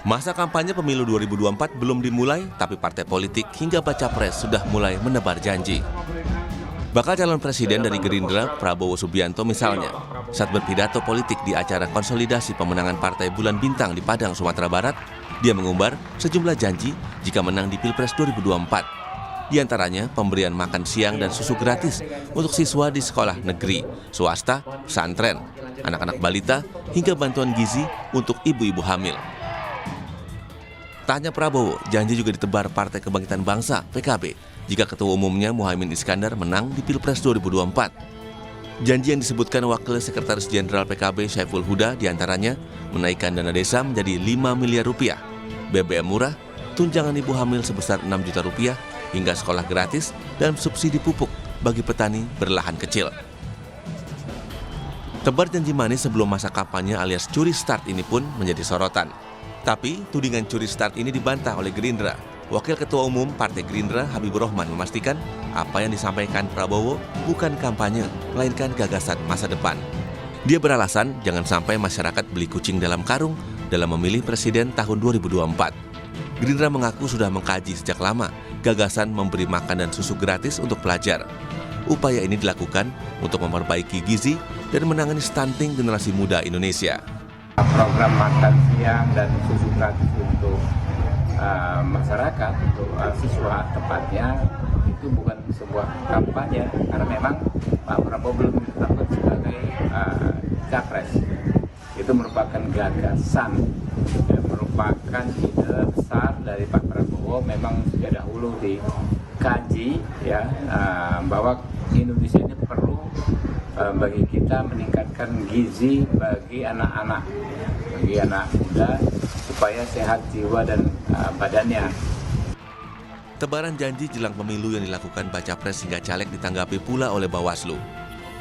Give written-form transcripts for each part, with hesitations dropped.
Masa kampanye pemilu 2024 belum dimulai, tapi partai politik hingga baca pres sudah mulai menebar janji. Bakal calon presiden dari Gerindra, Prabowo Subianto misalnya, saat berpidato politik di acara konsolidasi pemenangan Partai Bulan Bintang di Padang, Sumatera Barat, dia mengumbar sejumlah janji jika menang di Pilpres 2024. Di antaranya pemberian makan siang dan susu gratis untuk siswa di sekolah negeri, swasta, pesantren, anak-anak balita, hingga bantuan gizi untuk ibu-ibu hamil. Tak hanya Prabowo, janji juga ditebar Partai Kebangkitan Bangsa, PKB, jika ketua umumnya Muhaimin Iskandar menang di Pilpres 2024. Janji yang disebutkan Wakil Sekretaris Jenderal PKB Syaiful Huda diantaranya menaikkan dana desa menjadi 5 miliar rupiah, BBM murah, tunjangan ibu hamil sebesar 6 juta rupiah, hingga sekolah gratis dan subsidi pupuk bagi petani berlahan kecil. Tebar janji manis sebelum masa kampanye alias curi start ini pun menjadi sorotan. Tapi tudingan curi start ini dibantah oleh Gerindra. Wakil Ketua Umum Partai Gerindra Habibur Rahman memastikan apa yang disampaikan Prabowo bukan kampanye, melainkan gagasan masa depan. Dia beralasan jangan sampai masyarakat beli kucing dalam karung dalam memilih presiden tahun 2024. Gerindra mengaku sudah mengkaji sejak lama gagasan memberi makan dan susu gratis untuk pelajar. Upaya ini dilakukan untuk memperbaiki gizi dan menangani stunting generasi muda Indonesia. Program makan siang dan susu gratis untuk masyarakat, untuk siswa tepatnya, itu bukan sebuah kampanye karena memang Pak Prabowo belum ditetapkan sebagai capres. Itu merupakan gagasan, merupakan ide besar dari Pak Prabowo, memang sejak dahulu dikaji ya, bahwa Indonesia ini perlu bagi kita meningkatkan gizi bagi anak-anak, bagi anak muda supaya sehat jiwa dan badannya. Tebaran janji jelang pemilu yang dilakukan baca pres hingga caleg ditanggapi pula oleh Bawaslu.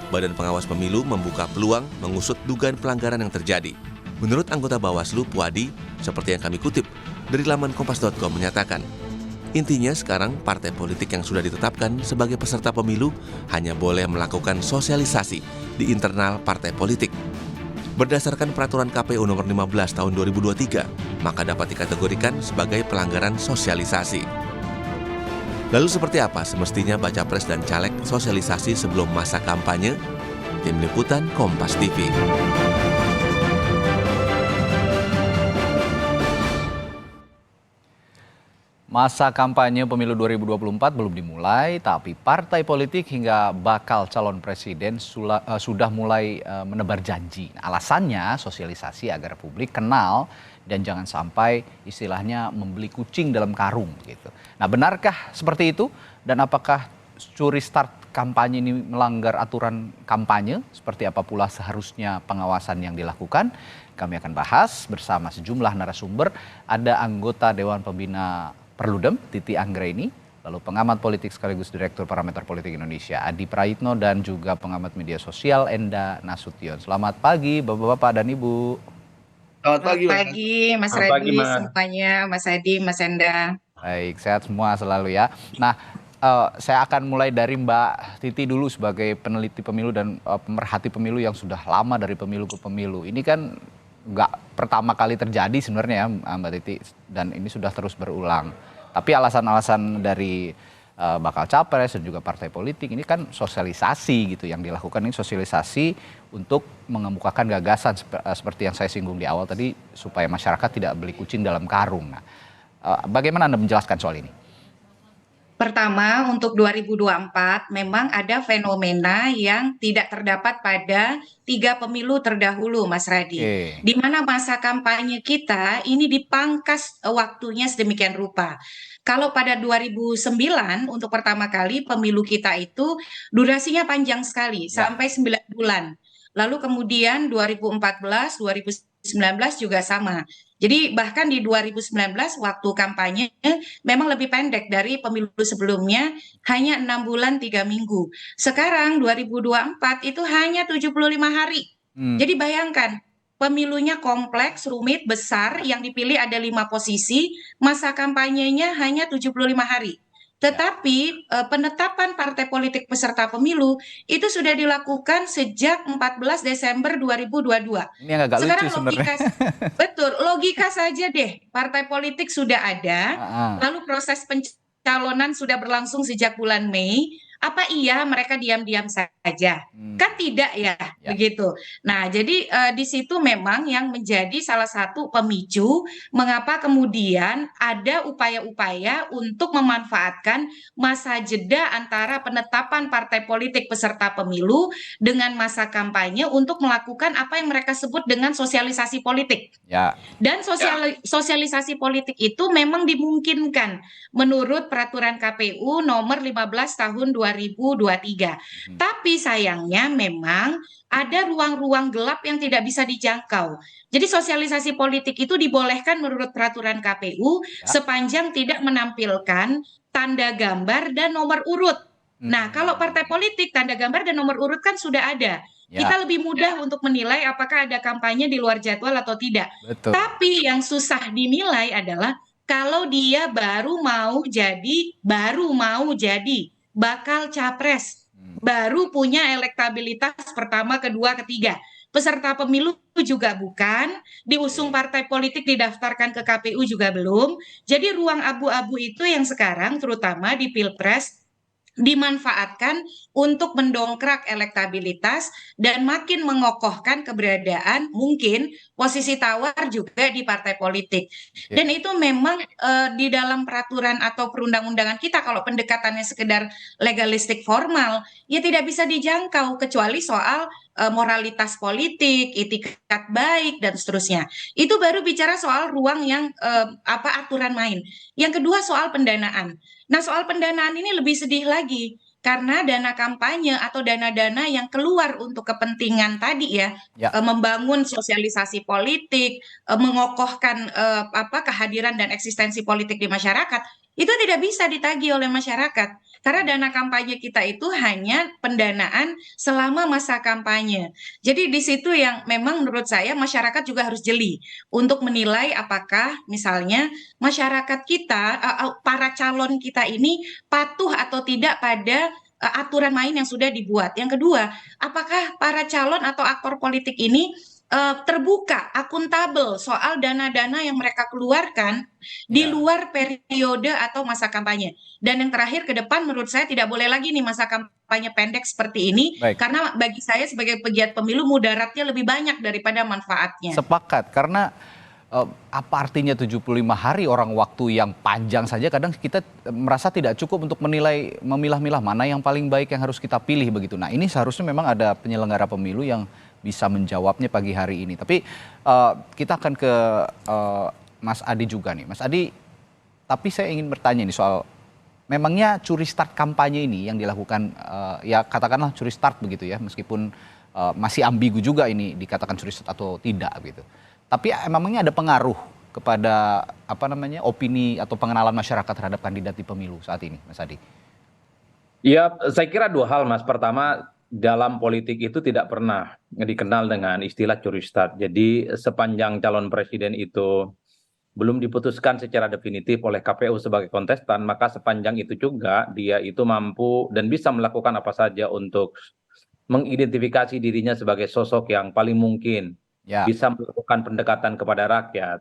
Badan Pengawas Pemilu membuka peluang mengusut dugaan pelanggaran yang terjadi. Menurut anggota Bawaslu Puadi, seperti yang kami kutip dari laman kompas.com menyatakan, intinya sekarang partai politik yang sudah ditetapkan sebagai peserta pemilu hanya boleh melakukan sosialisasi di internal partai politik. Berdasarkan peraturan KPU nomor 15 tahun 2023, maka dapat dikategorikan sebagai pelanggaran sosialisasi. Lalu seperti apa semestinya baca pres dan caleg sosialisasi sebelum masa kampanye? Tim Liputan Kompas TV. Masa kampanye pemilu 2024 belum dimulai, tapi partai politik hingga bakal calon presiden sudah mulai menebar janji. Alasannya sosialisasi agar publik kenal dan jangan sampai istilahnya membeli kucing dalam karung gitu. Nah, benarkah seperti itu? Dan apakah curi start kampanye ini melanggar aturan kampanye? Seperti apa pula seharusnya pengawasan yang dilakukan? Kami akan bahas bersama sejumlah narasumber. Ada anggota Dewan Pembina Perludem, Titi Anggraini, lalu pengamat politik sekaligus Direktur Parameter Politik Indonesia, Adi Praitno, dan juga pengamat media sosial, Enda Nasution. Selamat pagi, Bapak-Bapak dan Ibu. Selamat pagi, Mas Reddy, semuanya, Mas Adi, Mas Enda. Baik, sehat semua selalu ya. Nah, saya akan mulai dari Mbak Titi dulu sebagai peneliti pemilu dan pemerhati pemilu yang sudah lama dari pemilu ke pemilu. Ini kan nggak pertama kali terjadi sebenarnya ya Mbak Titi, dan ini sudah terus berulang. Tapi alasan-alasan dari bakal capres dan juga partai politik ini kan sosialisasi gitu yang dilakukan, ini sosialisasi untuk mengemukakan gagasan seperti yang saya singgung di awal tadi, supaya masyarakat tidak beli kucing dalam karung. Nah, bagaimana Anda menjelaskan soal ini? Pertama, untuk 2024 memang ada fenomena yang tidak terdapat pada 3 pemilu terdahulu, Mas Radi. Di mana masa kampanye kita ini dipangkas waktunya sedemikian rupa. Kalau pada 2009 untuk pertama kali pemilu kita itu durasinya panjang sekali, sampai 9 bulan. Lalu kemudian 2014, 2019 juga sama. Jadi bahkan di 2019 waktu kampanye memang lebih pendek dari pemilu sebelumnya, hanya 6 bulan 3 minggu. Sekarang 2024 itu hanya 75 hari. Jadi bayangkan, pemilunya kompleks, rumit, besar, yang dipilih ada 5 posisi, masa kampanyenya hanya 75 hari. Tetapi penetapan partai politik peserta pemilu itu sudah dilakukan sejak 14 Desember 2022. Ini yang agak lucu Sekarang sebenarnya. betul, logika saja deh, partai politik sudah ada, Heeh. lalu proses pencalonan sudah berlangsung sejak bulan Mei. Apa iya mereka diam-diam saja? Hmm, Kan tidak ya, ya, begitu. Nah, jadi di situ memang yang menjadi salah satu pemicu mengapa kemudian ada upaya-upaya untuk memanfaatkan masa jeda antara penetapan partai politik peserta pemilu dengan masa kampanye untuk melakukan apa yang mereka sebut dengan sosialisasi politik. ya, Dan sosialisasi politik itu memang dimungkinkan menurut peraturan KPU nomor 15 tahun 2023. mhm, Tapi sayangnya memang ada ruang-ruang gelap yang tidak bisa dijangkau. Jadi sosialisasi politik itu dibolehkan menurut peraturan KPU ya, sepanjang tidak menampilkan tanda gambar dan nomor urut. Nah, kalau partai hmm, politik tanda gambar dan nomor urut kan sudah ada. ya, Kita lebih mudah untuk menilai apakah ada kampanye di luar jadwal atau tidak. betul. Tapi yang susah dinilai adalah kalau dia baru mau jadi bakal capres, Hmm, baru punya elektabilitas pertama, kedua, ketiga. Peserta pemilu juga bukan, diusung oke. partai politik didaftarkan ke KPU juga belum. Jadi ruang abu-abu itu yang sekarang terutama di Pilpres dimanfaatkan untuk mendongkrak elektabilitas dan makin mengokohkan keberadaan mungkin posisi tawar juga di partai politik. Oke. Dan itu memang di dalam peraturan atau perundang-undangan kita kalau pendekatannya sekedar legalistik formal ya tidak bisa dijangkau kecuali soal moralitas politik, itikat baik dan seterusnya. Itu baru bicara soal ruang yang aturan main. Yang kedua soal pendanaan. Nah, soal pendanaan ini lebih sedih lagi karena dana kampanye atau dana-dana yang keluar untuk kepentingan tadi ya, Ya, membangun sosialisasi politik, mengokohkan kehadiran dan eksistensi politik di masyarakat, itu tidak bisa ditagih oleh masyarakat. Karena dana kampanye kita itu hanya pendanaan selama masa kampanye. Jadi di situ yang memang menurut saya masyarakat juga harus jeli untuk menilai apakah misalnya masyarakat kita, para calon kita ini patuh atau tidak pada aturan main yang sudah dibuat. Yang kedua, apakah para calon atau aktor politik ini terbuka, akuntabel soal dana-dana yang mereka keluarkan di ya. luar periode atau masa kampanye. Dan yang terakhir ke depan menurut saya tidak boleh lagi nih masa kampanye pendek seperti ini Baik. karena bagi saya sebagai pegiat pemilu mudaratnya lebih banyak daripada manfaatnya. Sepakat, karena apa artinya 75 hari orang waktu yang panjang saja kadang kita merasa tidak cukup untuk menilai, memilah-milah mana yang paling baik yang harus kita pilih begitu. Nah ini seharusnya memang ada penyelenggara pemilu yang bisa menjawabnya pagi hari ini. Tapi kita akan ke Mas Adi juga nih. Mas Adi, tapi saya ingin bertanya nih soal memangnya curi start kampanye ini yang dilakukan ya katakanlah curi start begitu ya meskipun masih ambigu juga ini dikatakan curi start atau tidak gitu. Tapi memangnya ada pengaruh kepada opini atau pengenalan masyarakat terhadap kandidat di pemilu saat ini, Mas Adi? Ya, saya kira dua hal, Mas. Pertama, dalam politik itu tidak pernah dikenal dengan istilah curi start. Jadi sepanjang calon presiden itu belum diputuskan secara definitif oleh KPU sebagai kontestan, maka sepanjang itu juga dia itu mampu dan bisa melakukan apa saja untuk mengidentifikasi dirinya sebagai sosok yang paling mungkin Ya, bisa melakukan pendekatan kepada rakyat.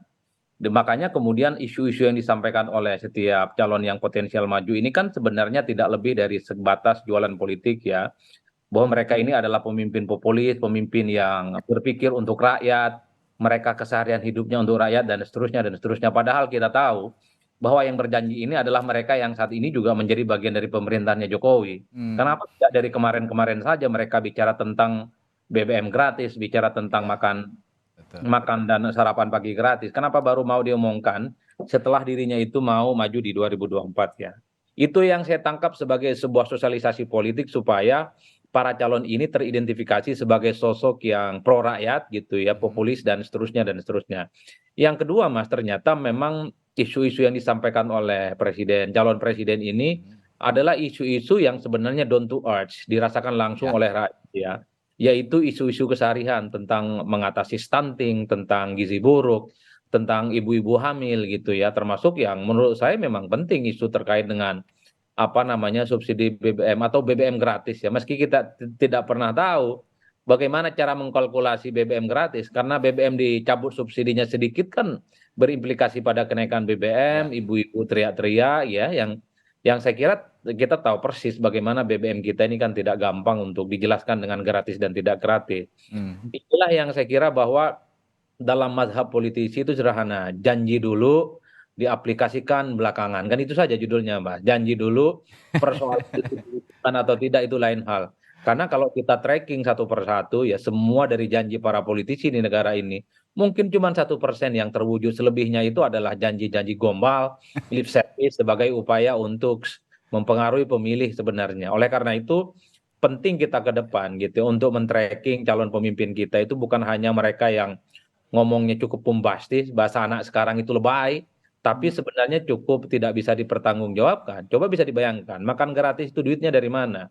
Makanya kemudian isu-isu yang disampaikan oleh setiap calon yang potensial maju ini kan sebenarnya tidak lebih dari sebatas jualan politik ya. Bahwa mereka ini adalah pemimpin populis, pemimpin yang berpikir untuk rakyat, mereka keseharian hidupnya untuk rakyat dan seterusnya dan seterusnya. Padahal kita tahu bahwa yang berjanji ini adalah mereka yang saat ini juga menjadi bagian dari pemerintahnya Jokowi. Kenapa tidak dari kemarin-kemarin saja mereka bicara tentang BBM gratis, bicara tentang betul. makan dan sarapan pagi gratis. Kenapa baru mau diomongkan setelah dirinya itu mau maju di 2024 ya? Itu yang saya tangkap sebagai sebuah sosialisasi politik supaya para calon ini teridentifikasi sebagai sosok yang pro rakyat gitu ya, populis dan seterusnya dan seterusnya. Yang kedua, Mas, ternyata memang isu-isu yang disampaikan oleh calon presiden ini adalah isu-isu yang sebenarnya down to earth, dirasakan langsung oleh rakyat ya. Yaitu isu-isu keseharian tentang mengatasi stunting, tentang gizi buruk, tentang ibu-ibu hamil gitu ya, termasuk yang menurut saya memang penting isu terkait dengan apa namanya subsidi BBM atau BBM gratis ya. Meski kita tidak pernah tahu bagaimana cara mengkalkulasi BBM gratis karena BBM dicabut subsidinya sedikit kan berimplikasi pada kenaikan BBM, ibu-ibu teriak-teriak ya yang saya kira kita tahu persis bagaimana BBM kita ini kan tidak gampang untuk dijelaskan dengan gratis dan tidak gratis. Itulah yang saya kira bahwa dalam mazhab politisi itu sederhana, janji dulu diaplikasikan belakangan. Kan itu saja judulnya, Mbak. Janji dulu, persoalan itu diwujudkan atau tidak itu lain hal. Karena kalau kita tracking satu persatu, ya semua dari janji para politisi di negara ini, mungkin cuma 1% yang terwujud. Selebihnya itu adalah janji-janji gombal, lip service sebagai upaya untuk mempengaruhi pemilih sebenarnya. Oleh karena itu, penting kita ke depan gitu untuk men-tracking calon pemimpin kita itu bukan hanya mereka yang ngomongnya cukup bombastis, bahasa anak sekarang itu lebay, tapi sebenarnya cukup tidak bisa dipertanggungjawabkan. Coba bisa dibayangkan, makan gratis itu duitnya dari mana?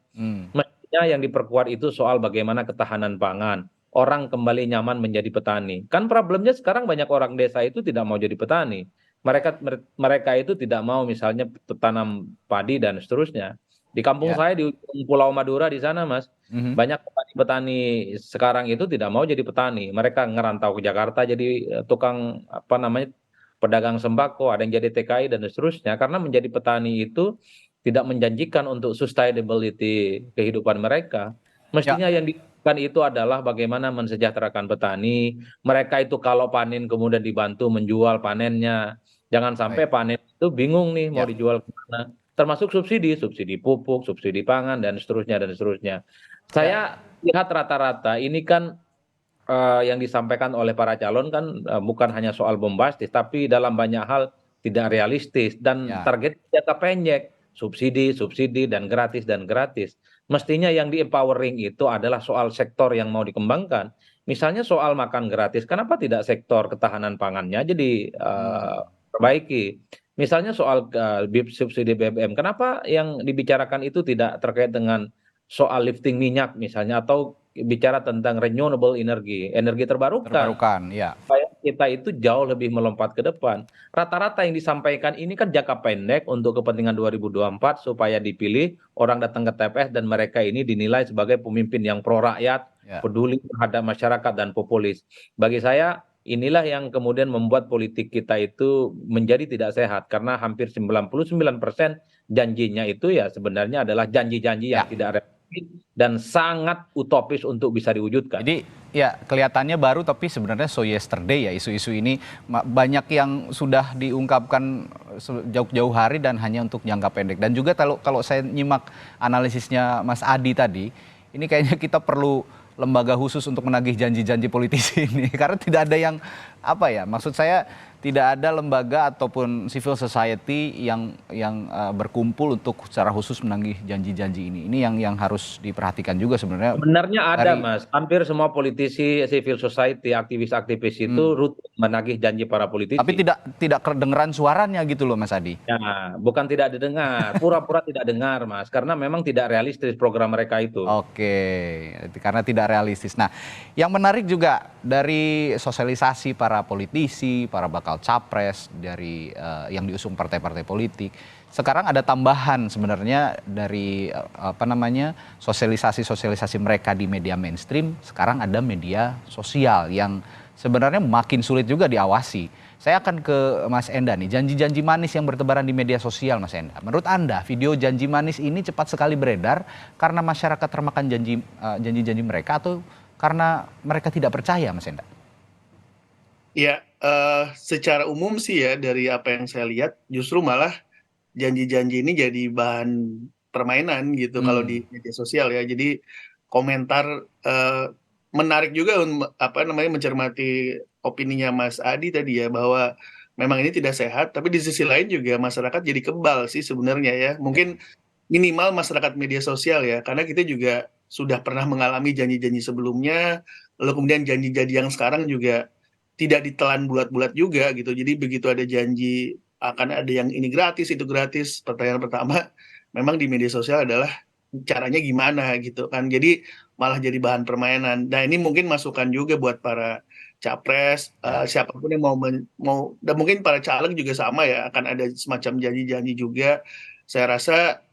Mestinya yang diperkuat itu soal bagaimana ketahanan pangan. Orang kembali nyaman menjadi petani. Kan problemnya sekarang banyak orang desa itu tidak mau jadi petani. Mereka itu tidak mau misalnya tanam padi dan seterusnya. Di kampung saya di Pulau Madura di sana, Mas, banyak petani-petani sekarang itu tidak mau jadi petani. Mereka ngerantau ke Jakarta jadi tukang apa namanya pedagang sembako, ada yang jadi TKI dan seterusnya. Karena menjadi petani itu tidak menjanjikan untuk sustainability kehidupan mereka. Mestinya yang dilakukan itu adalah bagaimana mensejahterakan petani. Mereka itu kalau panen kemudian dibantu menjual panennya. Jangan sampai panen itu bingung nih mau dijual kemana. Termasuk subsidi, subsidi pupuk, subsidi pangan, dan seterusnya, dan seterusnya. Saya lihat rata-rata ini kan yang disampaikan oleh para calon kan bukan hanya soal bombastis, tapi dalam banyak hal tidak realistis dan target jangka pendek, subsidi, subsidi, dan gratis, dan gratis. Mestinya yang di-empowering itu adalah soal sektor yang mau dikembangkan. Misalnya soal makan gratis, kenapa tidak sektor ketahanan pangannya jadi perbaiki? Misalnya soal subsidi BBM, kenapa yang dibicarakan itu tidak terkait dengan soal lifting minyak misalnya, atau bicara tentang renewable energy, energi terbarukan. Supaya kita itu jauh lebih melompat ke depan. Rata-rata yang disampaikan ini kan jangka pendek untuk kepentingan 2024 supaya dipilih, orang datang ke TPS dan mereka ini dinilai sebagai pemimpin yang pro rakyat, peduli terhadap masyarakat dan populis. Bagi saya inilah yang kemudian membuat politik kita itu menjadi tidak sehat karena hampir 99% janjinya itu ya sebenarnya adalah janji-janji yang tidak realistis dan sangat utopis untuk bisa diwujudkan. Jadi ya kelihatannya baru tapi sebenarnya so yesterday ya isu-isu ini banyak yang sudah diungkapkan jauh-jauh hari dan hanya untuk jangka pendek. Dan juga kalau saya nyimak analisisnya Mas Adi tadi, ini kayaknya kita perlu lembaga khusus untuk menagih janji-janji politisi ini karena tidak ada yang apa ya, maksud saya tidak ada lembaga ataupun civil society yang berkumpul untuk secara khusus menagih janji-janji ini. Ini yang harus diperhatikan juga sebenarnya. Sebenarnya ada, Mas. Hampir semua politisi, civil society, aktivis-aktivis itu rutin menagih janji para politisi. Tapi tidak kedengeran suaranya gitu loh, Mas Adi. Ya, bukan tidak didengar, pura-pura tidak dengar, Mas, karena memang tidak realistis program mereka itu. Oke, karena tidak realistis. Nah, yang menarik juga dari sosialisasi para politisi, para bakal capres dari yang diusung partai-partai politik. Sekarang ada tambahan sebenarnya dari sosialisasi mereka di media mainstream. Sekarang ada media sosial yang sebenarnya makin sulit juga diawasi. Saya akan ke Mas Enda nih, janji-janji manis yang bertebaran di media sosial, Mas Enda. Menurut Anda, video janji manis ini cepat sekali beredar karena masyarakat termakan janji-janji mereka atau karena mereka tidak percaya, Mas Enda? Ya, secara umum sih ya dari apa yang saya lihat justru malah janji-janji ini jadi bahan permainan gitu kalau di media sosial ya. Jadi komentar menarik juga mencermati opininya Mas Adi tadi ya bahwa memang ini tidak sehat, tapi di sisi lain juga masyarakat jadi kebal sih sebenarnya ya. Mungkin minimal masyarakat media sosial ya, karena kita juga sudah pernah mengalami janji-janji sebelumnya, lalu kemudian janji-janji yang sekarang juga tidak ditelan bulat-bulat juga gitu. Jadi begitu ada janji akan ada yang ini gratis, itu gratis, pertanyaan pertama memang di media sosial adalah caranya gimana gitu kan. Jadi malah jadi bahan permainan. Nah, ini mungkin masukan juga buat para capres, siapapun yang mau dan mungkin para caleg juga sama ya, akan ada semacam janji-janji juga. Saya rasa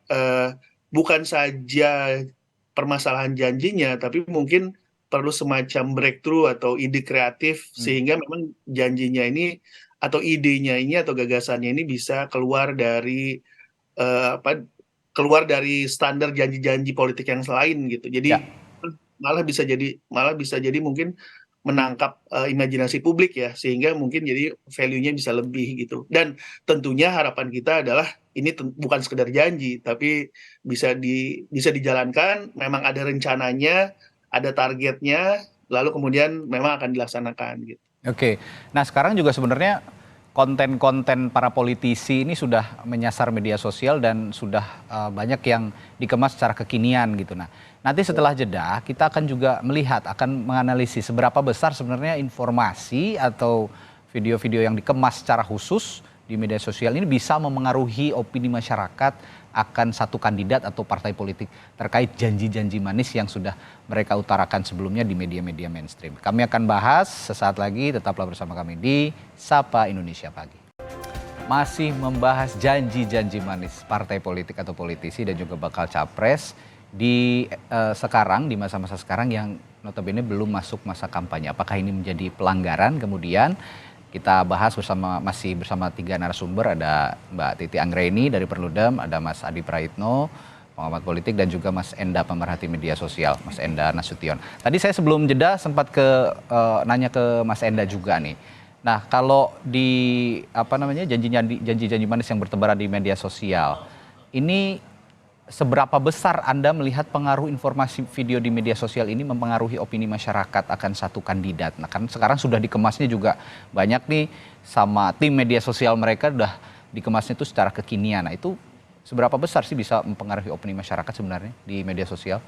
bukan saja permasalahan janjinya, tapi mungkin perlu semacam breakthrough atau ide kreatif sehingga memang janjinya ini atau idenya ini atau gagasannya ini bisa keluar dari keluar dari standar janji-janji politik yang lain gitu. Jadi malah bisa jadi mungkin menangkap imajinasi publik ya, sehingga mungkin jadi value-nya bisa lebih gitu. Dan tentunya harapan kita adalah ini bukan sekedar janji, tapi bisa dijalankan, memang ada rencananya, ada targetnya, lalu kemudian memang akan dilaksanakan gitu. Oke, nah sekarang juga sebenarnya konten-konten para politisi ini sudah menyasar media sosial dan sudah banyak yang dikemas secara kekinian gitu. Nah, nanti setelah jeda kita akan juga melihat, akan menganalisis seberapa besar sebenarnya informasi atau video-video yang dikemas secara khusus di media sosial ini bisa memengaruhi opini masyarakat akan satu kandidat atau partai politik terkait janji-janji manis yang sudah mereka utarakan sebelumnya di media-media mainstream. Kami akan bahas sesaat lagi, tetaplah bersama kami di Sapa Indonesia Pagi. Masih membahas janji-janji manis partai politik atau politisi dan juga bakal capres di sekarang, di masa-masa sekarang yang notabene belum masuk masa kampanye. Apakah ini menjadi pelanggaran? Kemudian kita bahas masih bersama 3 narasumber, ada Mbak Titi Anggraini dari Perludem, ada Mas Adi Praitno, pengamat politik, dan juga Mas Enda, pemerhati media sosial, Mas Enda Nasution. Tadi saya sebelum jeda sempat nanya ke Mas Enda juga nih. Nah, kalau di janji-janji manis yang bertebaran di media sosial, ini seberapa besar Anda melihat pengaruh informasi video di media sosial ini mempengaruhi opini masyarakat akan satu kandidat? Nah, kan sekarang sudah dikemasnya juga banyak nih sama tim media sosial mereka, udah dikemasnya itu secara kekinian. Nah, itu seberapa besar sih bisa mempengaruhi opini masyarakat sebenarnya di media sosial?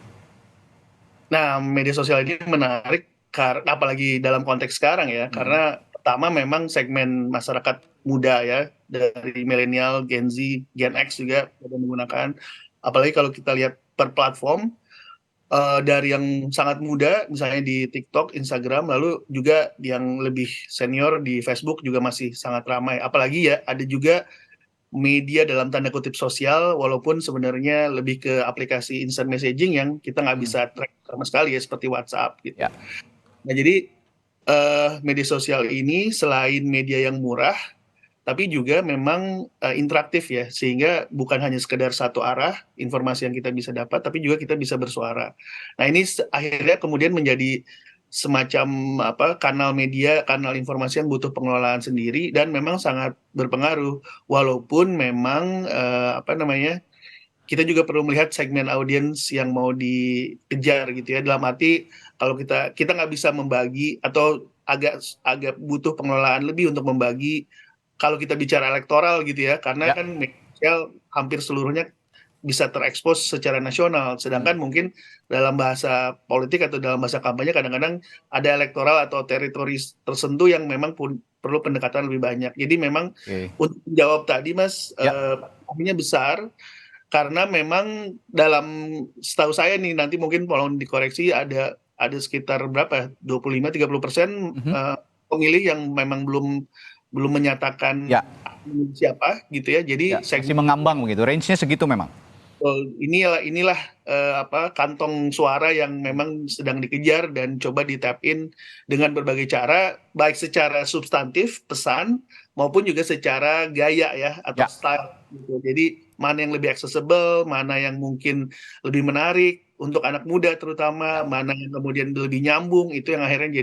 Nah, media sosial ini menarik, apalagi dalam konteks sekarang ya, karena pertama memang segmen masyarakat muda ya, dari milenial, Gen Z, Gen X juga sudah menggunakan. Apalagi kalau kita lihat per platform, dari yang sangat muda misalnya di TikTok, Instagram, lalu juga yang lebih senior di Facebook juga masih sangat ramai. Apalagi ya ada juga media dalam tanda kutip sosial, walaupun sebenarnya lebih ke aplikasi instant messaging yang kita nggak bisa track sama sekali ya, seperti WhatsApp gitu. Nah, jadi media sosial ini selain media yang murah, tapi juga memang interaktif ya, sehingga bukan hanya sekedar satu arah informasi yang kita bisa dapat, tapi juga kita bisa bersuara. Nah, ini akhirnya kemudian menjadi semacam kanal media, kanal informasi yang butuh pengelolaan sendiri dan memang sangat berpengaruh. Walaupun memang kita juga perlu melihat segmen audiens yang mau dikejar gitu ya. Dalam arti kalau kita nggak bisa membagi atau agak butuh pengelolaan lebih untuk membagi. Kalau kita bicara elektoral gitu ya, karena kan media sosial hampir seluruhnya bisa terekspos secara nasional, sedangkan mungkin dalam bahasa politik atau dalam bahasa kampanye kadang-kadang ada elektoral atau teritori tertentu yang memang perlu pendekatan lebih banyak. Jadi memang untuk menjawab tadi Mas, artinya besar karena memang dalam setahu saya nih, nanti mungkin kalau dikoreksi ada sekitar berapa 25-30% pemilih yang memang belum menyatakan siapa gitu ya. Jadi masih mengambang begitu, range-nya segitu memang. Inilah kantong suara yang memang sedang dikejar dan coba di-tap in dengan berbagai cara, baik secara substantif pesan maupun juga secara gaya ya atau style gitu. Jadi mana yang lebih accessible, mana yang mungkin lebih menarik untuk anak muda terutama, mana yang kemudian lebih nyambung, itu yang akhirnya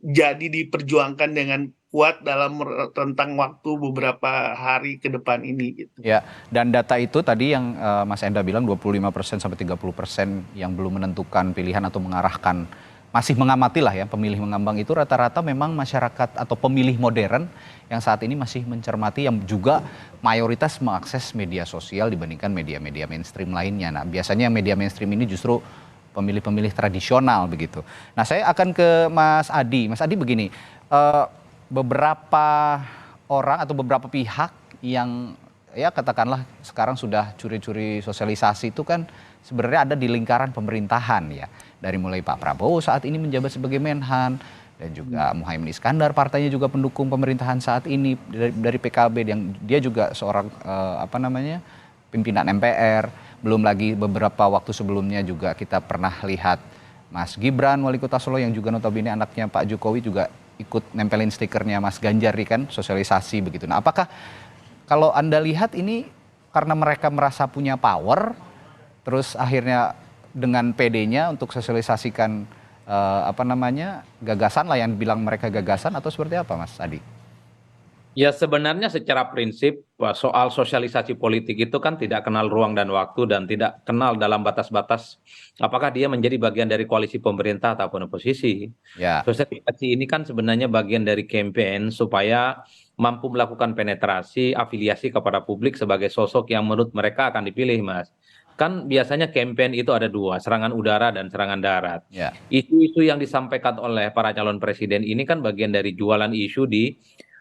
jadi diperjuangkan dengan kuat dalam rentang waktu beberapa hari ke depan ini gitu. Ya, dan data itu tadi yang Mas Enda bilang 25% sampai 30% yang belum menentukan pilihan atau mengarahkan, masih mengamati lah ya, pemilih mengambang itu rata-rata memang masyarakat atau pemilih modern yang saat ini masih mencermati, yang juga mayoritas mengakses media sosial dibandingkan media-media mainstream lainnya. Nah, biasanya media mainstream ini justru pemilih-pemilih tradisional begitu. Nah, saya akan ke Mas Adi. Mas Adi begini, beberapa orang atau beberapa pihak yang ya katakanlah sekarang sudah curi-curi sosialisasi itu kan sebenarnya ada di lingkaran pemerintahan ya. Dari mulai Pak Prabowo saat ini menjabat sebagai Menhan, dan juga Muhaimin Iskandar, partainya juga pendukung pemerintahan saat ini dari PKB, yang dia juga seorang pimpinan MPR, belum lagi beberapa waktu sebelumnya juga kita pernah lihat Mas Gibran, wali kota Solo yang juga notabene anaknya Pak Jokowi juga ikut nempelin stikernya Mas Ganjar kan, sosialisasi begitu. Nah, apakah kalau Anda lihat ini karena mereka merasa punya power, terus akhirnya dengan PD-nya untuk sosialisasikan gagasan lah yang bilang mereka gagasan atau seperti apa Mas Adi? Ya sebenarnya secara prinsip soal sosialisasi politik itu kan tidak kenal ruang dan waktu dan tidak kenal dalam batas-batas apakah dia menjadi bagian dari koalisi pemerintah ataupun oposisi. Ya. Sosialisasi ini kan sebenarnya bagian dari campaign supaya mampu melakukan penetrasi, afiliasi kepada publik sebagai sosok yang menurut mereka akan dipilih, Mas. Kan biasanya campaign itu ada dua, serangan udara dan serangan darat. Ya. Isu-isu yang disampaikan oleh para calon presiden ini kan bagian dari jualan isu di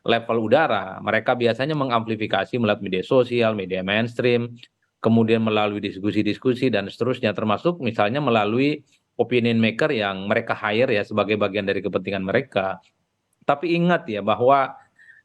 level udara. Mereka biasanya mengamplifikasi melalui media sosial, media mainstream, kemudian melalui diskusi-diskusi dan seterusnya, termasuk misalnya melalui opinion maker yang mereka hire ya sebagai bagian dari kepentingan mereka. Tapi ingat ya bahwa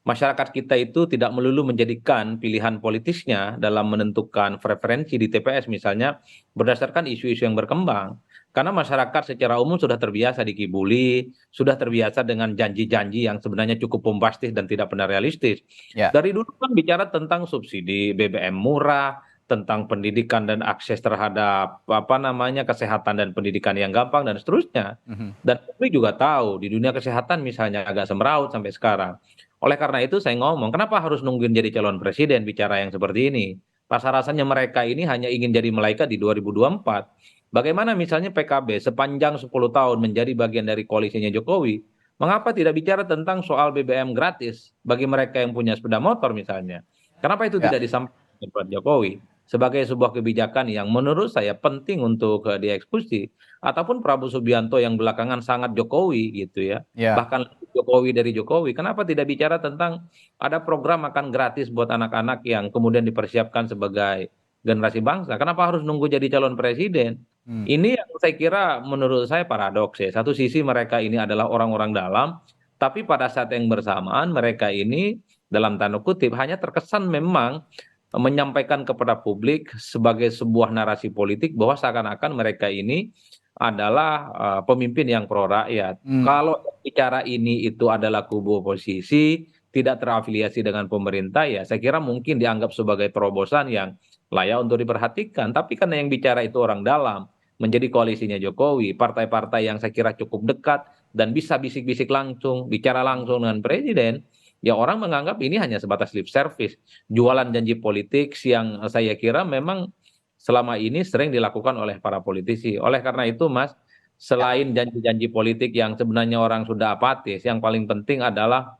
masyarakat kita itu tidak melulu menjadikan pilihan politisnya dalam menentukan preferensi di TPS misalnya berdasarkan isu-isu yang berkembang. Karena masyarakat secara umum sudah terbiasa dikibuli, sudah terbiasa dengan janji-janji yang sebenarnya cukup bombastis dan tidak pernah realistis. Ya. Dari dulu kan bicara tentang subsidi BBM murah, tentang pendidikan dan akses terhadap kesehatan dan pendidikan yang gampang dan seterusnya. Dan publik juga tahu di dunia kesehatan misalnya agak semeraut sampai sekarang. Oleh karena itu saya ngomong, kenapa harus nungguin jadi calon presiden bicara yang seperti ini? Rasa-rasanya mereka ini hanya ingin jadi malaikat di 2024. Bagaimana misalnya PKB sepanjang 10 tahun menjadi bagian dari koalisinya Jokowi, mengapa tidak bicara tentang soal BBM gratis bagi mereka yang punya sepeda motor misalnya? Kenapa itu tidak disampaikan Pak Jokowi sebagai sebuah kebijakan yang menurut saya penting untuk dieksekusi? Ataupun Prabowo Subianto yang belakangan sangat Jokowi gitu ya. Bahkan Jokowi dari Jokowi, kenapa tidak bicara tentang ada program makan gratis buat anak-anak yang kemudian dipersiapkan sebagai generasi bangsa? Kenapa harus nunggu jadi calon presiden? Ini yang saya kira menurut saya paradoks ya. Satu sisi mereka ini adalah orang-orang dalam, tapi pada saat yang bersamaan mereka ini dalam tanda kutip hanya terkesan memang menyampaikan kepada publik sebagai sebuah narasi politik bahwa seakan-akan mereka ini adalah pemimpin yang pro rakyat. Kalau bicara ini itu adalah kubu oposisi, tidak terafiliasi dengan pemerintah, ya saya kira mungkin dianggap sebagai terobosan yang layak untuk diperhatikan. Tapi karena yang bicara itu orang dalam, menjadi koalisinya Jokowi, partai-partai yang saya kira cukup dekat dan bisa bisik-bisik langsung, bicara langsung dengan presiden, ya orang menganggap ini hanya sebatas lip service, jualan janji politik yang saya kira memang selama ini sering dilakukan oleh para politisi. Oleh karena itu Mas, selain janji-janji politik yang sebenarnya orang sudah apatis, yang paling penting adalah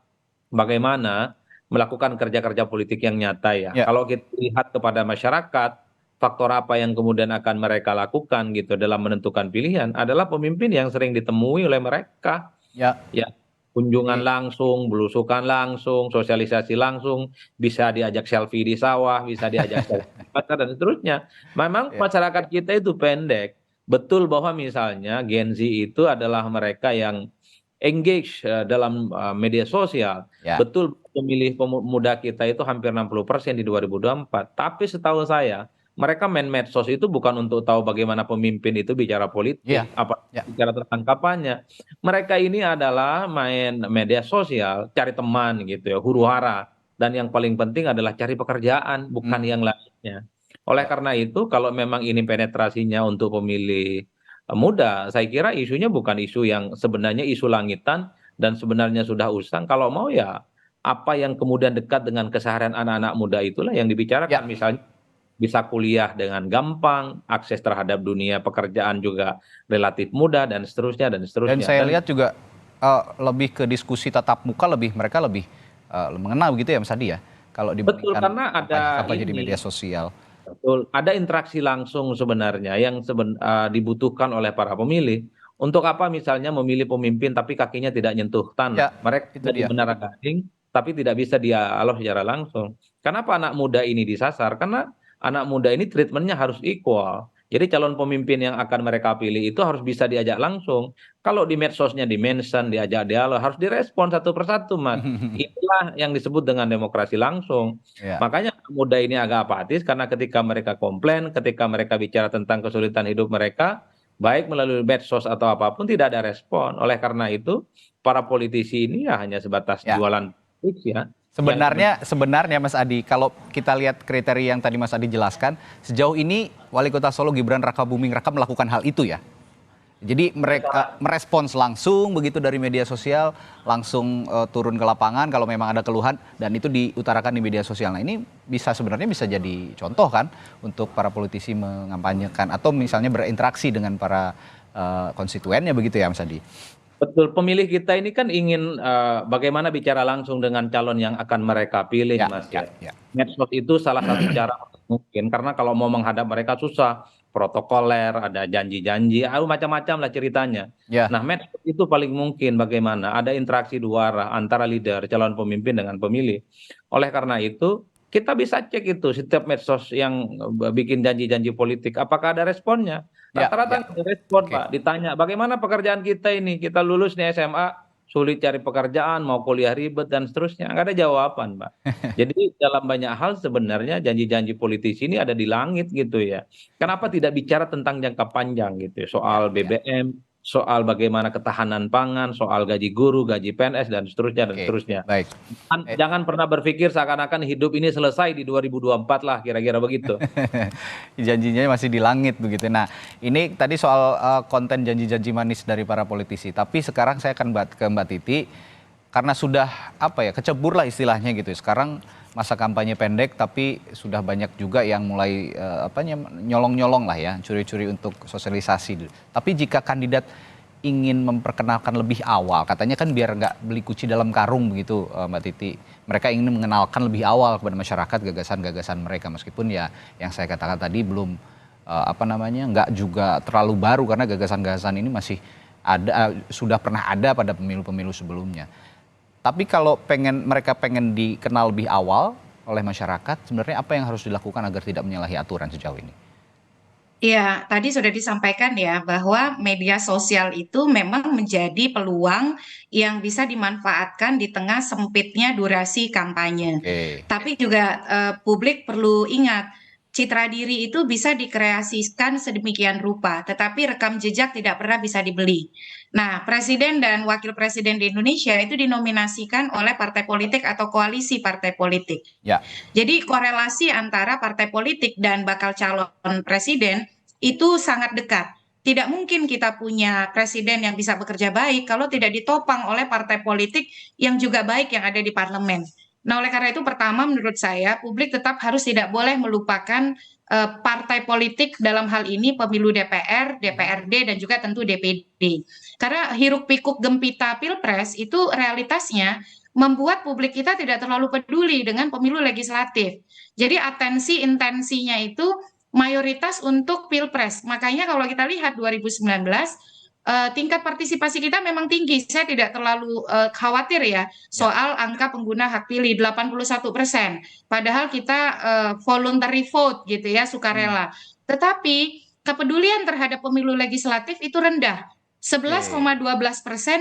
bagaimana melakukan kerja-kerja politik yang nyata ya. Kalau kita lihat kepada masyarakat, faktor apa yang kemudian akan mereka lakukan gitu dalam menentukan pilihan adalah pemimpin yang sering ditemui oleh mereka. Ya, kunjungan langsung, belusukan langsung, sosialisasi langsung, bisa diajak selfie di sawah, bisa diajak selfie di pasar dan seterusnya. Memang masyarakat kita itu pendek. Betul bahwa misalnya Gen Z itu adalah mereka yang engage dalam media sosial. Betul pemilih pemuda kita itu hampir 60% di 2024. Tapi setahu saya mereka main medsos itu bukan untuk tahu bagaimana pemimpin itu bicara politik, bicara tentang kampanye. Mereka ini adalah main media sosial, cari teman gitu ya, huru-hara. Dan yang paling penting adalah cari pekerjaan, bukan yang lainnya. Oleh karena itu, kalau memang ini penetrasinya untuk pemilih muda, saya kira isunya bukan isu yang sebenarnya isu langitan dan sebenarnya sudah usang. Kalau mau ya, apa yang kemudian dekat dengan keseharian anak-anak muda itulah yang dibicarakan. Misalnya, bisa kuliah dengan gampang, akses terhadap dunia pekerjaan juga relatif mudah dan seterusnya dan seterusnya. Dan saya lihat juga lebih ke diskusi tatap muka, mereka lebih mengenal gitu ya Mas Adi ya. Kalau dibandingkan karena ada kampanye di media sosial. Betul, ada interaksi langsung sebenarnya yang dibutuhkan oleh para pemilih. Untuk apa misalnya memilih pemimpin tapi kakinya tidak nyentuh tanah. Mereka tidak menara gading tapi tidak bisa dialog secara langsung. Kenapa anak muda ini disasar? Karena anak muda ini treatmentnya harus equal. Jadi calon pemimpin yang akan mereka pilih itu harus bisa diajak langsung. Kalau di medsosnya di-mention, diajak dialog, harus direspon satu persatu, Mas. Itulah yang disebut dengan demokrasi langsung. Ya. Makanya anak muda ini agak apatis karena ketika mereka komplain, ketika mereka bicara tentang kesulitan hidup mereka, baik melalui medsos atau apapun tidak ada respon. Oleh karena itu, para politisi ini ya hanya sebatas Ya. jualan politik ya. Sebenarnya Mas Adi, kalau kita lihat kriteria yang tadi Mas Adi jelaskan, sejauh ini Wali Kota Solo Gibran Rakabuming Raka melakukan hal itu ya. Jadi mereka merespons langsung begitu dari media sosial, langsung turun ke lapangan kalau memang ada keluhan dan itu diutarakan di media sosial. Nah, ini sebenarnya bisa jadi contoh kan untuk para politisi mengampanyekan atau misalnya berinteraksi dengan para konstituennya begitu ya Mas Adi. Betul, pemilih kita ini kan ingin bagaimana bicara langsung dengan calon yang akan mereka pilih, Mas. Ya. Medsos itu salah satu cara mungkin, karena kalau mau menghadap mereka susah, protokoler, ada janji-janji, macam-macam lah ceritanya. Ya. Nah, medsos itu paling mungkin bagaimana ada interaksi dua arah antara leader, calon pemimpin dengan pemilih. Oleh karena itu, kita bisa cek itu setiap medsos yang bikin janji-janji politik, apakah ada responnya? Rata-rata nggak ada respon, Pak. Ditanya, bagaimana pekerjaan kita ini? Kita lulus nih SMA, sulit cari pekerjaan, mau kuliah ribet, dan seterusnya. Nggak ada jawaban, Pak. Jadi dalam banyak hal sebenarnya janji-janji politisi ini ada di langit gitu ya. Kenapa tidak bicara tentang jangka panjang gitu ya? Soal BBM, soal bagaimana ketahanan pangan, soal gaji guru, gaji PNS, dan seterusnya, dan seterusnya. Baik. Jangan pernah berpikir seakan-akan hidup ini selesai di 2024 lah, kira-kira begitu. Janjinya masih di langit begitu. Nah, ini tadi soal konten janji-janji manis dari para politisi. Tapi sekarang saya akan ke Mbak Titi, karena sudah kecebur lah istilahnya gitu. Sekarang masa kampanye pendek, tapi sudah banyak juga yang mulai nyolong-nyolong lah ya, curi-curi untuk sosialisasi. Tapi jika kandidat ingin memperkenalkan lebih awal, katanya kan biar nggak beli kuci dalam karung begitu, Mbak Titi. Mereka ingin mengenalkan lebih awal kepada masyarakat gagasan-gagasan mereka, meskipun ya yang saya katakan tadi belum nggak juga terlalu baru karena gagasan-gagasan ini masih ada, sudah pernah ada pada pemilu-pemilu sebelumnya. Tapi kalau mereka pengen dikenal lebih awal oleh masyarakat, sebenarnya apa yang harus dilakukan agar tidak menyalahi aturan sejauh ini? Ya, tadi sudah disampaikan ya bahwa media sosial itu memang menjadi peluang yang bisa dimanfaatkan di tengah sempitnya durasi kampanye. Tapi juga publik perlu ingat, citra diri itu bisa dikreasikan sedemikian rupa, tetapi rekam jejak tidak pernah bisa dibeli. Nah, presiden dan wakil presiden di Indonesia itu dinominasikan oleh partai politik atau koalisi partai politik. Ya. Jadi korelasi antara partai politik dan bakal calon presiden itu sangat dekat. Tidak mungkin kita punya presiden yang bisa bekerja baik kalau tidak ditopang oleh partai politik yang juga baik yang ada di parlemen. Nah, oleh karena itu pertama menurut saya publik tetap harus tidak boleh melupakan partai politik dalam hal ini pemilu DPR, DPRD dan juga tentu DPD. Karena hiruk pikuk gempita Pilpres itu realitasnya membuat publik kita tidak terlalu peduli dengan pemilu legislatif. Jadi atensi intensinya itu mayoritas untuk Pilpres. Makanya kalau kita lihat 2019 tingkat partisipasi kita memang tinggi. Saya tidak terlalu khawatir ya soal angka pengguna hak pilih 81%. Padahal kita voluntary vote gitu ya, sukarela. Tetapi kepedulian terhadap pemilu legislatif itu rendah. 11,12%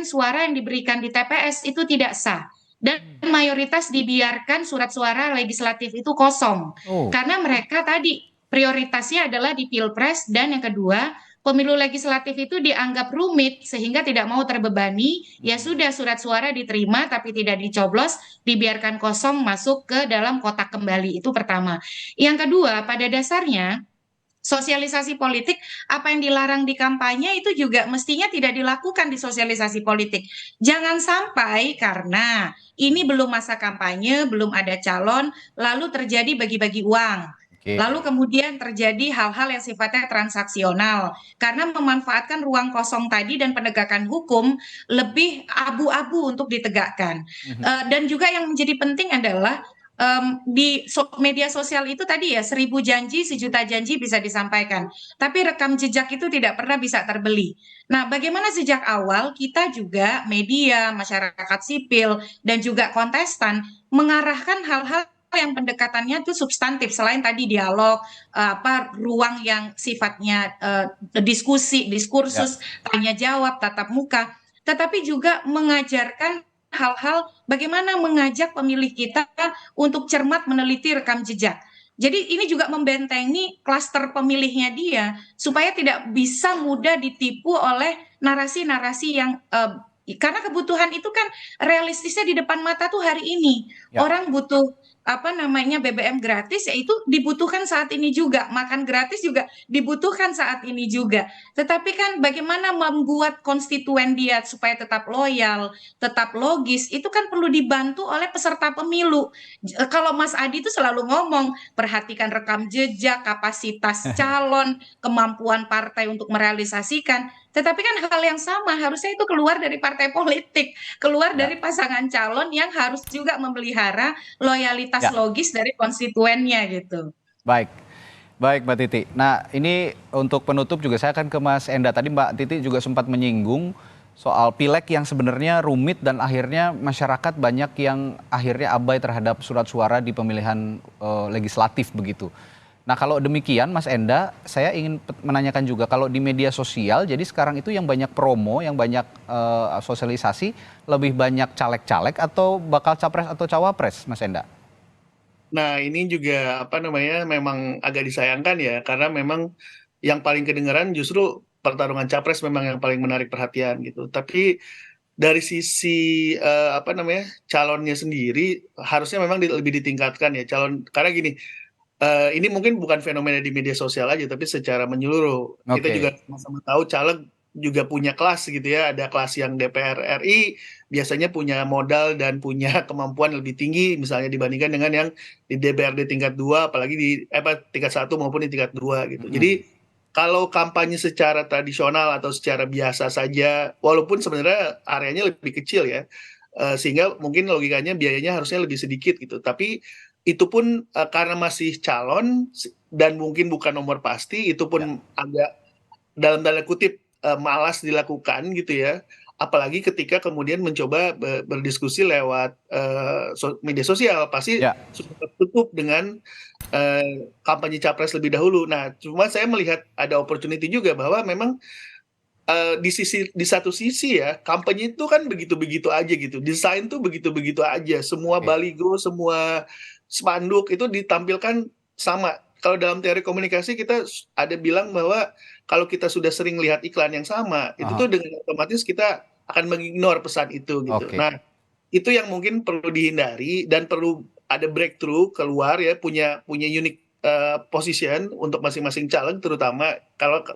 suara yang diberikan di TPS itu tidak sah. Dan mayoritas dibiarkan surat suara legislatif itu kosong. Karena mereka tadi prioritasnya adalah di Pilpres, dan yang kedua pemilu legislatif itu dianggap rumit sehingga tidak mau terbebani, ya sudah surat suara diterima tapi tidak dicoblos, dibiarkan kosong masuk ke dalam kotak kembali. Itu pertama. Yang kedua, pada dasarnya sosialisasi politik, apa yang dilarang di kampanye itu juga mestinya tidak dilakukan di sosialisasi politik. Jangan sampai karena ini belum masa kampanye, belum ada calon, lalu terjadi bagi-bagi uang. Lalu kemudian terjadi hal-hal yang sifatnya transaksional karena memanfaatkan ruang kosong tadi, dan penegakan hukum lebih abu-abu untuk ditegakkan. Dan juga yang menjadi penting adalah di media sosial itu tadi ya 1000 janji, 1.000.000 janji bisa disampaikan, tapi rekam jejak itu tidak pernah bisa terbeli. Nah, bagaimana sejak awal kita juga media, masyarakat sipil, dan juga kontestan mengarahkan hal-hal yang pendekatannya itu substantif selain tadi dialog, ruang yang sifatnya diskursus, tanya jawab, tatap muka, tetapi juga mengajarkan hal-hal bagaimana mengajak pemilih kita untuk cermat meneliti rekam jejak. Jadi ini juga membentengi klaster pemilihnya dia supaya tidak bisa mudah ditipu oleh narasi-narasi yang karena kebutuhan itu kan realistisnya di depan mata tuh hari ini. Orang butuh BBM gratis, yaitu dibutuhkan saat ini juga, makan gratis juga dibutuhkan saat ini juga. Tetapi kan bagaimana membuat konstituen dia supaya tetap loyal, tetap logis, itu kan perlu dibantu oleh peserta pemilu. Kalau Mas Adi itu selalu ngomong perhatikan rekam jejak, kapasitas calon, kemampuan partai untuk merealisasikan. Tetapi kan hal yang sama harusnya itu keluar dari partai politik, keluar dari pasangan calon yang harus juga memelihara loyalitas logis dari konstituennya gitu. Baik, baik Mbak Titi. Nah ini untuk penutup juga saya akan ke Mas Enda. Tadi Mbak Titi juga sempat menyinggung soal pileg yang sebenarnya rumit dan akhirnya masyarakat banyak yang akhirnya abai terhadap surat suara di pemilihan legislatif begitu. Nah kalau demikian Mas Enda, saya ingin menanyakan juga kalau di media sosial, jadi sekarang itu yang banyak promo, yang banyak sosialisasi, lebih banyak caleg-caleg atau bakal capres atau cawapres, Mas Enda? Nah ini juga memang agak disayangkan ya, karena memang yang paling kedengaran justru pertarungan capres memang yang paling menarik perhatian gitu. Tapi dari sisi calonnya sendiri harusnya memang lebih ditingkatkan ya calon, karena gini. Ini mungkin bukan fenomena di media sosial aja, tapi secara menyeluruh. Kita juga sama-sama tahu caleg juga punya kelas gitu ya. Ada kelas yang DPR RI biasanya punya modal dan punya kemampuan lebih tinggi misalnya dibandingkan dengan yang di DPRD tingkat 2, apalagi di tingkat 1 maupun di tingkat 2 gitu. Jadi kalau kampanye secara tradisional atau secara biasa saja, walaupun sebenarnya areanya lebih kecil ya, sehingga mungkin logikanya biayanya harusnya lebih sedikit gitu. Tapi itu pun karena masih calon dan mungkin bukan nomor pasti, itu pun agak dalam tanda kutip malas dilakukan gitu ya. Apalagi ketika kemudian mencoba berdiskusi lewat media sosial, pasti sudah tertutup dengan kampanye capres lebih dahulu. Nah, cuma saya melihat ada opportunity juga bahwa memang di satu sisi ya kampanye itu kan begitu-begitu aja gitu, desain tuh begitu-begitu aja, semua baligo, semua spanduk itu ditampilkan sama. Kalau dalam teori komunikasi kita ada bilang bahwa kalau kita sudah sering lihat iklan yang sama, itu tuh dengan otomatis kita akan mengignore pesan itu gitu. Nah, itu yang mungkin perlu dihindari dan perlu ada breakthrough keluar ya, punya unique position untuk masing-masing caleg, terutama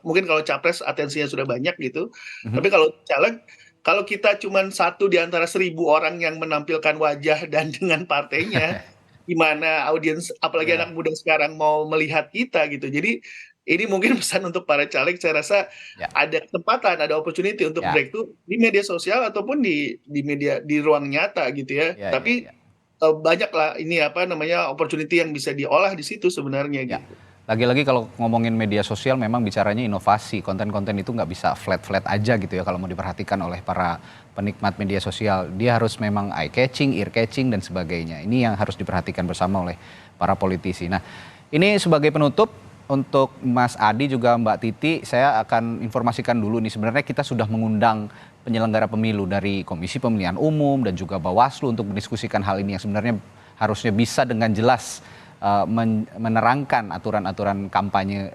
mungkin kalau capres atensinya sudah banyak gitu. Tapi kalau caleg, kalau kita cuma satu di antara 1.000 orang yang menampilkan wajah dan dengan partainya, gimana audiens, apalagi anak muda sekarang mau melihat kita gitu. Jadi ini mungkin pesan untuk para caleg, saya rasa ada kesempatan, ada opportunity untuk breakthrough di media sosial ataupun di media, di ruang nyata gitu ya. Tapi banyaklah ini opportunity yang bisa diolah di situ sebenarnya gitu. Lagi-lagi kalau ngomongin media sosial memang bicaranya inovasi, konten-konten itu nggak bisa flat-flat aja gitu ya kalau mau diperhatikan oleh para penikmat media sosial. Dia harus memang eye-catching, ear-catching dan sebagainya. Ini yang harus diperhatikan bersama oleh para politisi. Nah ini sebagai penutup untuk Mas Adi juga Mbak Titi, saya akan informasikan dulu nih sebenarnya kita sudah mengundang penyelenggara pemilu dari Komisi Pemilihan Umum dan juga Bawaslu untuk mendiskusikan hal ini yang sebenarnya harusnya bisa dengan jelas menerangkan aturan-aturan kampanye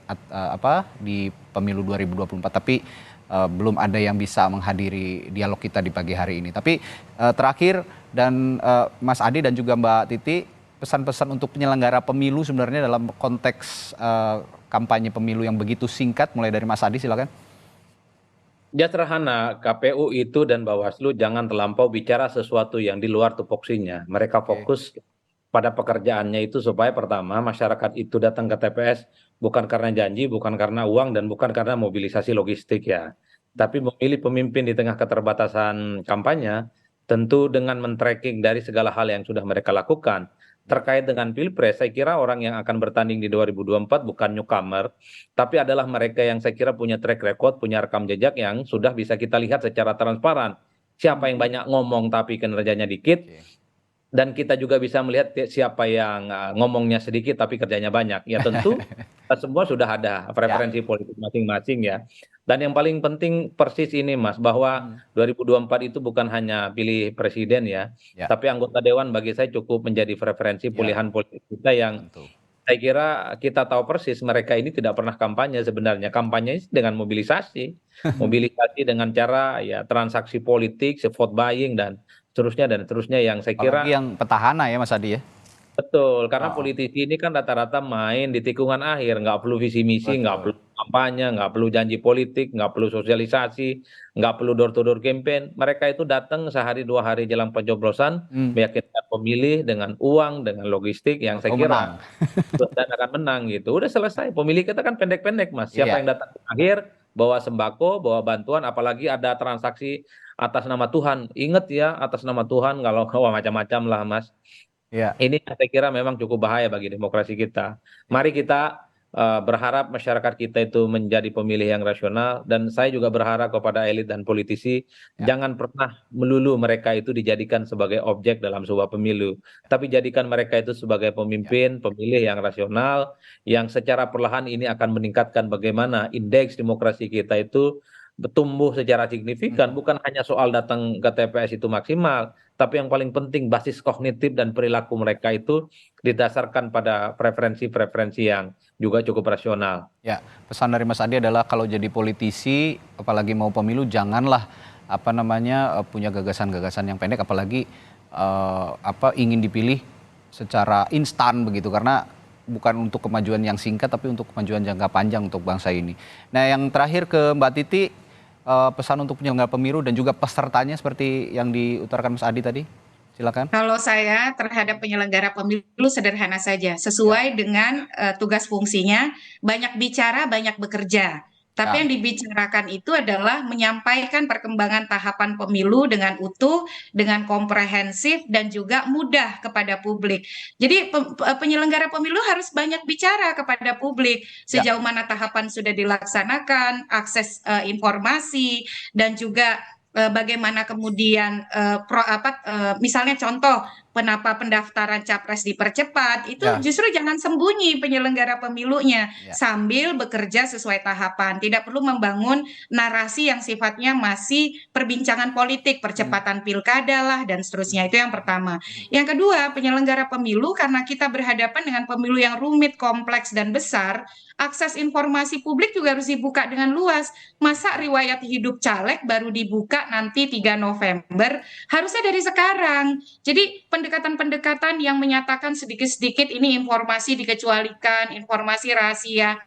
di pemilu 2024, tapi belum ada yang bisa menghadiri dialog kita di pagi hari ini. Tapi terakhir dan Mas Adi dan juga Mbak Titi, pesan-pesan untuk penyelenggara pemilu sebenarnya dalam konteks kampanye pemilu yang begitu singkat, mulai dari Mas Adi silakan. Ya sederhana, KPU itu dan Bawaslu jangan terlampau bicara sesuatu yang di luar tupoksinya. Mereka fokus pada pekerjaannya itu supaya pertama masyarakat itu datang ke TPS bukan karena janji, bukan karena uang, dan bukan karena mobilisasi logistik ya. Tapi memilih pemimpin di tengah keterbatasan kampanye, tentu dengan men-tracking dari segala hal yang sudah mereka lakukan. Terkait dengan Pilpres, saya kira orang yang akan bertanding di 2024 bukan newcomer, tapi adalah mereka yang saya kira punya track record, punya rekam jejak yang sudah bisa kita lihat secara transparan. Siapa yang banyak ngomong tapi kinerjanya dikit, dan kita juga bisa melihat siapa yang ngomongnya sedikit tapi kerjanya banyak. Ya tentu semua sudah ada preferensi politik masing-masing ya. Dan yang paling penting persis ini Mas, bahwa 2024 itu bukan hanya pilih presiden ya, tapi anggota dewan bagi saya cukup menjadi preferensi pilihan politik kita yang saya kira kita tahu persis mereka ini tidak pernah kampanye sebenarnya. Kampanye dengan mobilisasi, mobilisasi dengan cara ya transaksi politik, vote buying dan seterusnya yang saya kira apalagi yang petahana ya Mas Adi ya. betul, karena politisi ini kan rata-rata main di tikungan akhir, nggak perlu visi misi, nggak perlu kampanye, nggak perlu janji politik, nggak perlu sosialisasi, nggak perlu door to door campaign. Mereka itu datang sehari 2 hari jelang pencoblosan, meyakinkan pemilih dengan uang, dengan logistik yang saya kira dan akan menang gitu. Udah selesai. Pemilih kita kan pendek-pendek Mas. Siapa yang datang akhir bawa sembako, bawa bantuan, apalagi ada transaksi atas nama Tuhan. Ingat ya, atas nama Tuhan kalau macam-macam lah Mas. Ini saya kira memang cukup bahaya bagi demokrasi kita. Mari kita berharap masyarakat kita itu menjadi pemilih yang rasional, dan saya juga berharap kepada elit dan politisi jangan pernah melulu mereka itu dijadikan sebagai objek dalam sebuah pemilu, tapi jadikan mereka itu sebagai pemimpin, pemilih yang rasional, yang secara perlahan ini akan meningkatkan bagaimana indeks demokrasi kita itu bertumbuh secara signifikan, bukan hanya soal datang ke TPS itu maksimal, tapi yang paling penting basis kognitif dan perilaku mereka itu didasarkan pada preferensi-preferensi yang juga cukup rasional. Ya, pesan dari Mas Adi adalah kalau jadi politisi, apalagi mau pemilu, janganlah punya gagasan-gagasan yang pendek, apalagi ingin dipilih secara instan begitu, karena bukan untuk kemajuan yang singkat, tapi untuk kemajuan jangka panjang untuk bangsa ini. Nah, yang terakhir ke Mbak Titi, pesan untuk penyelenggara pemilu dan juga pesertanya seperti yang diutarakan Mas Adi tadi. Silakan. Kalau saya terhadap penyelenggara pemilu sederhana saja, sesuai dengan tugas fungsinya, banyak bicara, banyak bekerja. Tapi yang dibicarakan itu adalah menyampaikan perkembangan tahapan pemilu dengan utuh, dengan komprehensif, dan juga mudah kepada publik. Jadi penyelenggara pemilu harus banyak bicara kepada publik, sejauh mana tahapan sudah dilaksanakan, akses informasi, dan juga bagaimana kemudian misalnya contoh kenapa pendaftaran capres dipercepat, itu justru jangan sembunyi penyelenggara pemilunya, sambil bekerja sesuai tahapan. Tidak perlu membangun narasi yang sifatnya masih perbincangan politik, percepatan pilkada lah dan seterusnya. Itu yang pertama. Yang kedua, penyelenggara pemilu, karena kita berhadapan dengan pemilu yang rumit, kompleks dan besar, akses informasi publik juga harus dibuka dengan luas. Masa riwayat hidup caleg baru dibuka nanti 3 November, harusnya dari sekarang. Jadi pendekatan-pendekatan yang menyatakan sedikit-sedikit ini informasi dikecualikan, informasi rahasia.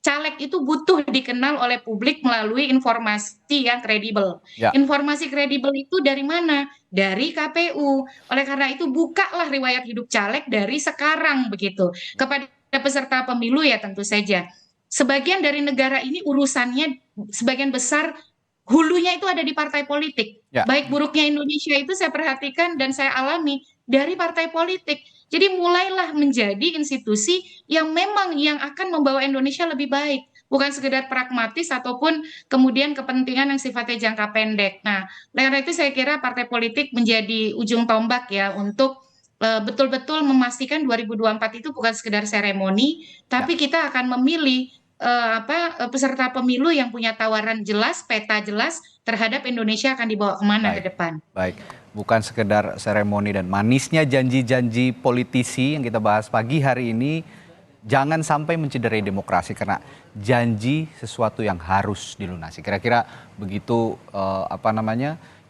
Caleg itu butuh dikenal oleh publik melalui informasi yang kredibel. Informasi kredibel itu dari mana? Dari KPU. Oleh karena itu, bukalah riwayat hidup caleg dari sekarang begitu. Kepada peserta pemilu ya tentu saja. Sebagian dari negara ini urusannya sebagian besar hulunya itu ada di partai politik. Baik buruknya Indonesia itu saya perhatikan dan saya alami dari partai politik. Jadi mulailah menjadi institusi yang memang yang akan membawa Indonesia lebih baik. Bukan sekedar pragmatis ataupun kemudian kepentingan yang sifatnya jangka pendek. Nah, karena itu saya kira partai politik menjadi ujung tombak ya untuk betul-betul memastikan 2024 itu bukan sekedar seremoni, tapi kita akan memilih peserta pemilu yang punya tawaran jelas, peta jelas terhadap Indonesia akan dibawa kemana ke depan. Baik, bukan sekedar seremoni dan manisnya janji-janji politisi yang kita bahas pagi hari ini, jangan sampai mencederai demokrasi karena janji sesuatu yang harus dilunasi. Kira-kira begitu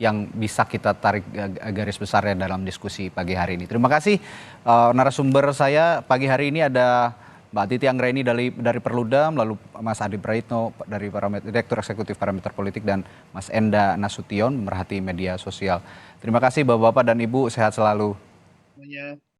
yang bisa kita tarik garis besarnya dalam diskusi pagi hari ini. Terima kasih narasumber saya pagi hari ini ada Mbak Titi Anggraini dari Perludem, lalu Mas Adi Praitno dari Direktur Eksekutif Parameter Politik, dan Mas Enda Nasution, pemerhati media sosial. Terima kasih Bapak-Bapak dan Ibu, sehat selalu.